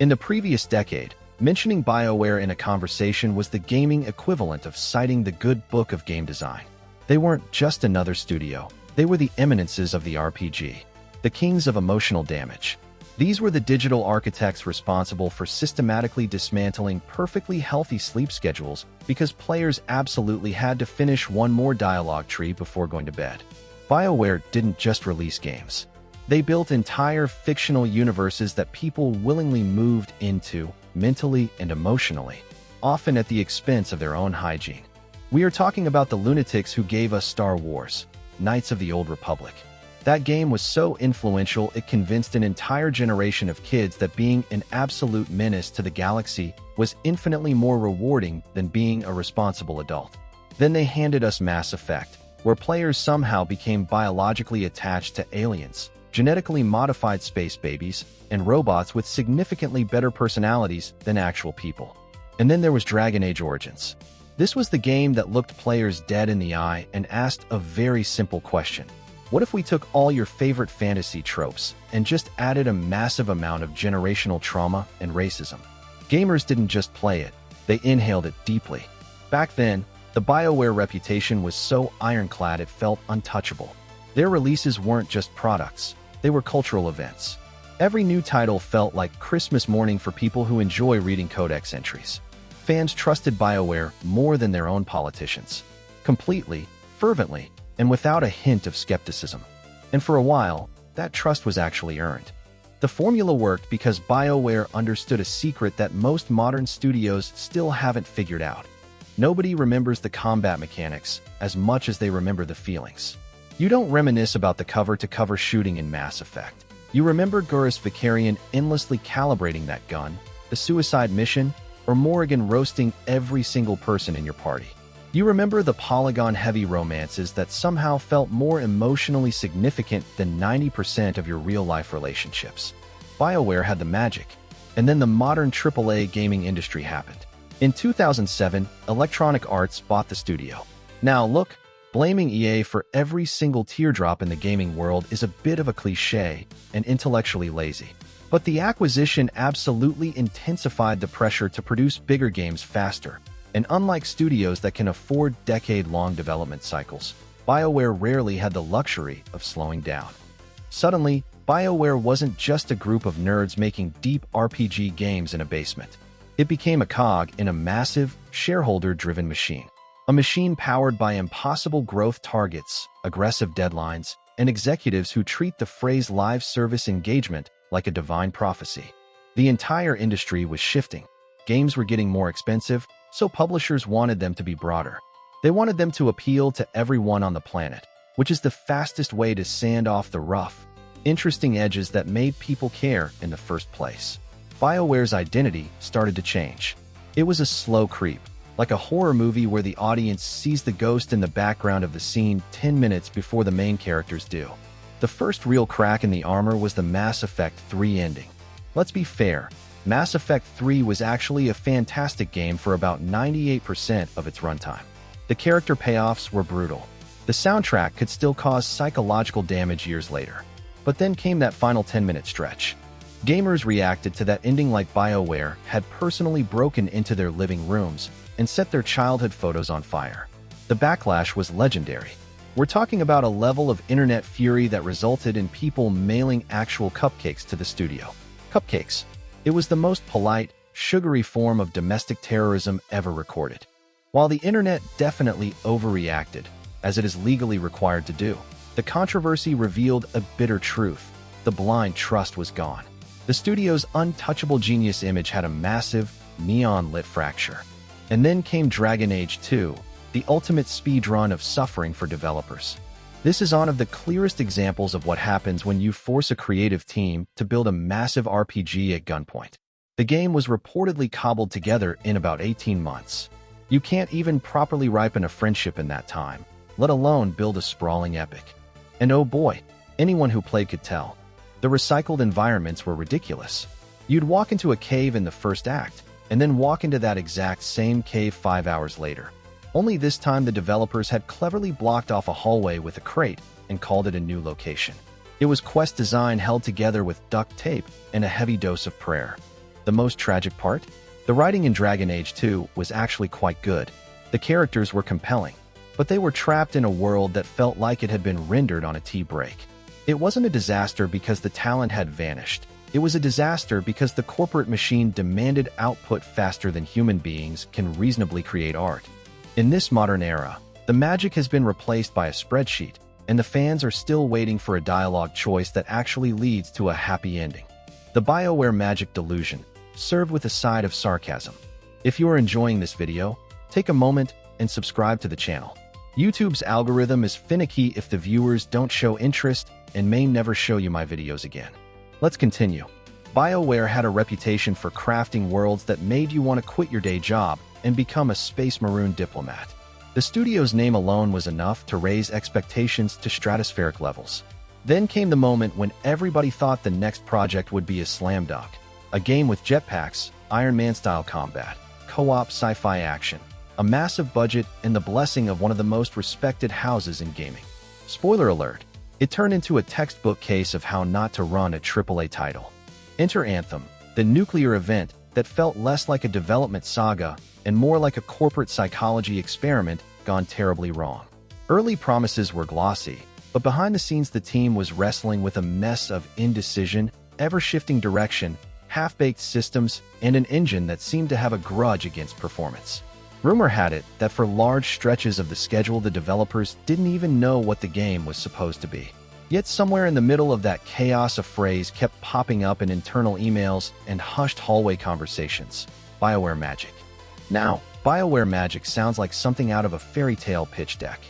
In the previous decade, mentioning BioWare in a conversation was the gaming equivalent of citing the good book of game design. They weren't just another studio, they were the eminences of the RPG, the kings of emotional damage. These were the digital architects responsible for systematically dismantling perfectly healthy sleep schedules because players absolutely had to finish one more dialogue tree before going to bed. BioWare didn't just release games. They built entire fictional universes that people willingly moved into, mentally and emotionally, often at the expense of their own hygiene. We are talking about the lunatics who gave us Star Wars, Knights of the Old Republic. That game was so influential it convinced an entire generation of kids that being an absolute menace to the galaxy was infinitely more rewarding than being a responsible adult. Then they handed us Mass Effect, where players somehow became biologically attached to aliens, genetically modified space babies, and robots with significantly better personalities than actual people. And then there was Dragon Age Origins. This was the game that looked players dead in the eye and asked a very simple question. What if we took all your favorite fantasy tropes and just added a massive amount of generational trauma and racism? Gamers didn't just play it, they inhaled it deeply. Back then, the BioWare reputation was so ironclad it felt untouchable. Their releases weren't just products, they were cultural events. Every new title felt like Christmas morning for people who enjoy reading codex entries. Fans trusted BioWare more than their own politicians. Completely, fervently, and without a hint of skepticism. And for a while, that trust was actually earned. The formula worked because BioWare understood a secret that most modern studios still haven't figured out. Nobody remembers the combat mechanics as much as they remember the feelings. You don't reminisce about the cover-to-cover shooting in Mass Effect. You remember Gurus Vicarian endlessly calibrating that gun, the suicide mission, or Morrigan roasting every single person in your party. You remember the polygon-heavy romances that somehow felt more emotionally significant than 90% of your real-life relationships. BioWare had the magic, and then the modern AAA gaming industry happened. In 2007, Electronic Arts bought the studio. Now look, blaming EA for every single teardrop in the gaming world is a bit of a cliché and intellectually lazy. But the acquisition absolutely intensified the pressure to produce bigger games faster. And unlike studios that can afford decade-long development cycles, BioWare rarely had the luxury of slowing down. Suddenly, BioWare wasn't just a group of nerds making deep RPG games in a basement. It became a cog in a massive, shareholder-driven machine. A machine powered by impossible growth targets, aggressive deadlines, and executives who treat the phrase live service engagement like a divine prophecy. The entire industry was shifting. Games were getting more expensive, so publishers wanted them to be broader. They wanted them to appeal to everyone on the planet, which is the fastest way to sand off the rough, interesting edges that made people care in the first place. BioWare's identity started to change. It was a slow creep, like a horror movie where the audience sees the ghost in the background of the scene 10 minutes before the main characters do. The first real crack in the armor was the Mass Effect 3 ending. Let's be fair, Mass Effect 3 was actually a fantastic game for about 98% of its runtime. The character payoffs were brutal. The soundtrack could still cause psychological damage years later. But then came that final 10-minute stretch. Gamers reacted to that ending like BioWare had personally broken into their living rooms and set their childhood photos on fire. The backlash was legendary. We're talking about a level of internet fury that resulted in people mailing actual cupcakes to the studio. Cupcakes. It was the most polite, sugary form of domestic terrorism ever recorded. While the internet definitely overreacted, as it is legally required to do, the controversy revealed a bitter truth. The blind trust was gone. The studio's untouchable genius image had a massive, neon-lit fracture. And then came Dragon Age 2, the ultimate speedrun of suffering for developers. This is one of the clearest examples of what happens when you force a creative team to build a massive RPG at gunpoint. The game was reportedly cobbled together in about 18 months. You can't even properly ripen a friendship in that time, let alone build a sprawling epic. And oh boy, anyone who played could tell. The recycled environments were ridiculous. You'd walk into a cave in the first act, and then walk into that exact same cave 5 hours later. Only this time the developers had cleverly blocked off a hallway with a crate and called it a new location. It was quest design held together with duct tape and a heavy dose of prayer. The most tragic part? The writing in Dragon Age 2 was actually quite good. The characters were compelling, but they were trapped in a world that felt like it had been rendered on a tea break. It wasn't a disaster because the talent had vanished. It was a disaster because the corporate machine demanded output faster than human beings can reasonably create art. In this modern era, the magic has been replaced by a spreadsheet, and the fans are still waiting for a dialogue choice that actually leads to a happy ending. The BioWare Magic delusion, served with a side of sarcasm. If you are enjoying this video, take a moment and subscribe to the channel. YouTube's algorithm is finicky if the viewers don't show interest and may never show you my videos again. Let's continue. BioWare had a reputation for crafting worlds that made you want to quit your day job and become a space maroon diplomat. The studio's name alone was enough to raise expectations to stratospheric levels. Then came the moment when everybody thought the next project would be a slam dunk. A game with jetpacks, Iron Man-style combat, co-op sci-fi action, a massive budget, and the blessing of one of the most respected houses in gaming. Spoiler alert, it turned into a textbook case of how not to run a AAA title. Enter Anthem, the nuclear event that felt less like a development saga and more like a corporate psychology experiment gone terribly wrong. Early promises were glossy, but behind the scenes the team was wrestling with a mess of indecision, ever-shifting direction, half-baked systems, and an engine that seemed to have a grudge against performance. Rumor had it that for large stretches of the schedule the developers didn't even know what the game was supposed to be. Yet somewhere in the middle of that chaos a phrase kept popping up in internal emails and hushed hallway conversations: BioWare Magic. Now, BioWare Magic sounds like something out of a fairy tale pitch deck.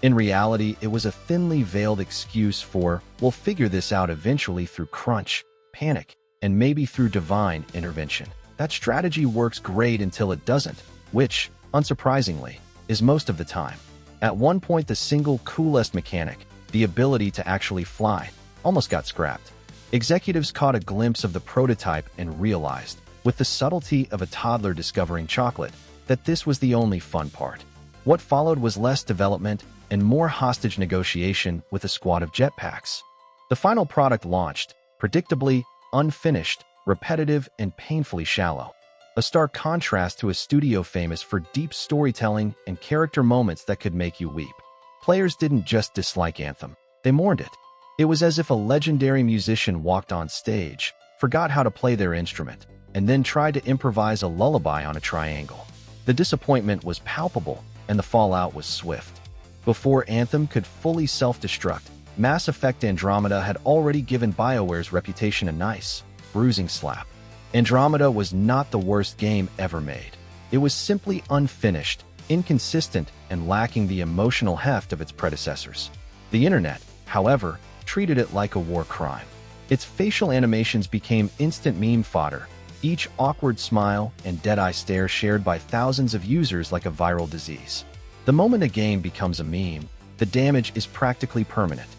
In reality, it was a thinly veiled excuse for, we'll figure this out eventually through crunch, panic, and maybe through divine intervention. That strategy works great until it doesn't, which, unsurprisingly, is most of the time. At one point, the single coolest mechanic, the ability to actually fly, almost got scrapped. Executives caught a glimpse of the prototype and realized, with the subtlety of a toddler discovering chocolate, that this was the only fun part. What followed was less development and more hostage negotiation with a squad of jetpacks. The final product launched, predictably, unfinished, repetitive, and painfully shallow. A stark contrast to a studio famous for deep storytelling and character moments that could make you weep. Players didn't just dislike Anthem, they mourned it. It was as if a legendary musician walked on stage, forgot how to play their instrument, and then tried to improvise a lullaby on a triangle. The disappointment was palpable, and the fallout was swift. Before Anthem could fully self-destruct, Mass Effect Andromeda had already given BioWare's reputation a nice, bruising slap. Andromeda was not the worst game ever made. It was simply unfinished, inconsistent, and lacking the emotional heft of its predecessors. The internet, however, treated it like a war crime. Its facial animations became instant meme fodder, each awkward smile and dead-eye stare shared by thousands of users like a viral disease. The moment a game becomes a meme, the damage is practically permanent.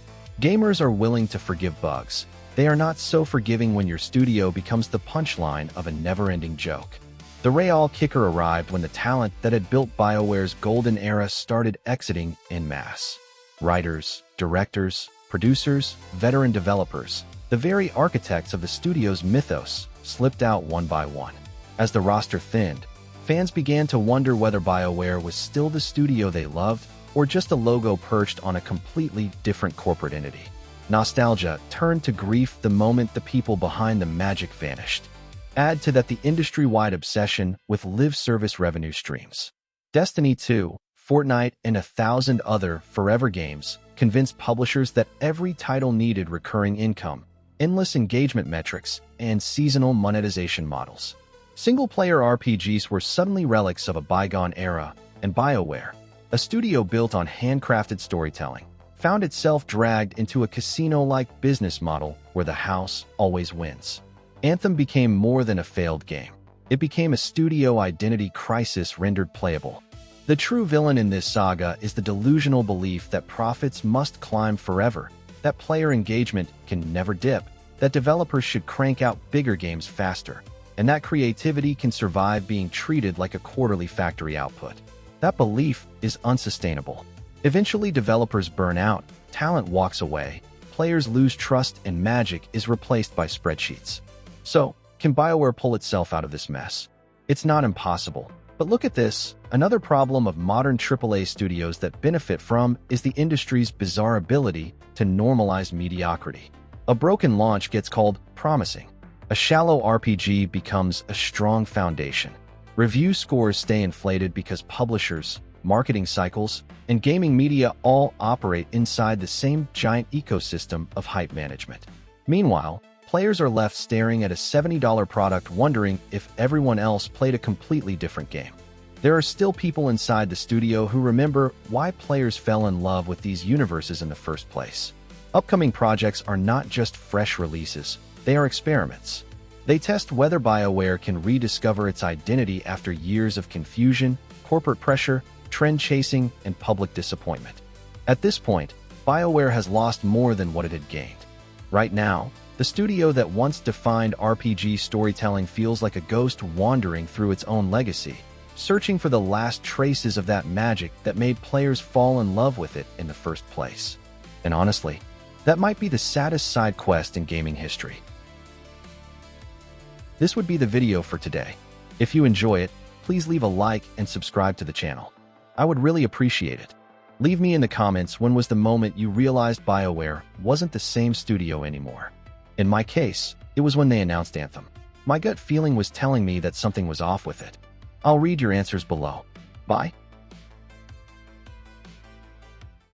Gamers are willing to forgive bugs. They are not so forgiving when your studio becomes the punchline of a never-ending joke. The real kicker arrived when the talent that had built BioWare's golden era started exiting en masse. Writers, directors, producers, veteran developers, the very architects of the studio's mythos, slipped out one by one. As the roster thinned, fans began to wonder whether BioWare was still the studio they loved or just a logo perched on a completely different corporate entity. Nostalgia turned to grief the moment the people behind the magic vanished. Add to that the industry-wide obsession with live-service revenue streams. Destiny 2, Fortnite, and 1,000 other forever games convinced publishers that every title needed recurring income, endless engagement metrics, and seasonal monetization models. Single-player RPGs were suddenly relics of a bygone era, and BioWare, a studio built on handcrafted storytelling, found itself dragged into a casino-like business model where the house always wins. Anthem became more than a failed game. It became a studio identity crisis rendered playable. The true villain in this saga is the delusional belief that profits must climb forever, that player engagement can never dip, that developers should crank out bigger games faster, and that creativity can survive being treated like a quarterly factory output. That belief is unsustainable. Eventually, developers burn out, talent walks away, players lose trust, and magic is replaced by spreadsheets. So, Can BioWare pull itself out of this mess? It's not impossible. But look at this. Another problem of modern AAA studios that benefit from is the industry's bizarre ability to normalize mediocrity. A broken launch gets called promising. A shallow RPG becomes a strong foundation. Review scores stay inflated because publishers, marketing cycles, and gaming media all operate inside the same giant ecosystem of hype management. Meanwhile, players are left staring at a $70 product wondering if everyone else played a completely different game. There are still people inside the studio who remember why players fell in love with these universes in the first place. Upcoming projects are not just fresh releases, they are experiments. They test whether BioWare can rediscover its identity after years of confusion, corporate pressure, trend chasing, and public disappointment. At this point, BioWare has lost more than what it had gained. Right now, the studio that once defined RPG storytelling feels like a ghost wandering through its own legacy, searching for the last traces of that magic that made players fall in love with it in the first place. And honestly, that might be the saddest side quest in gaming history. This would be the video for today. If you enjoy it, please leave a like and subscribe to the channel. I would really appreciate it. Leave me in the comments when was the moment you realized BioWare wasn't the same studio anymore. In my case, it was when they announced Anthem. My gut feeling was telling me that something was off with it. I'll read your answers below. Bye.